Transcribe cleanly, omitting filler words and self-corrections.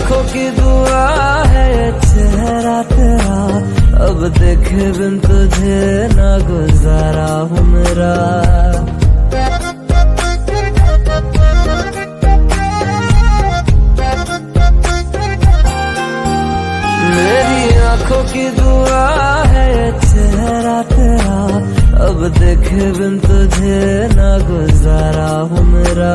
आंखों की दुआ है ये चेहरा तेरा, अब देखे बिन तुझे ना गुजारा हूँ मेरा। मेरी आंखों की दुआ है ये चेहरा तेरा, अब देखे बिन तुझे ना गुजारा हूँ मेरा।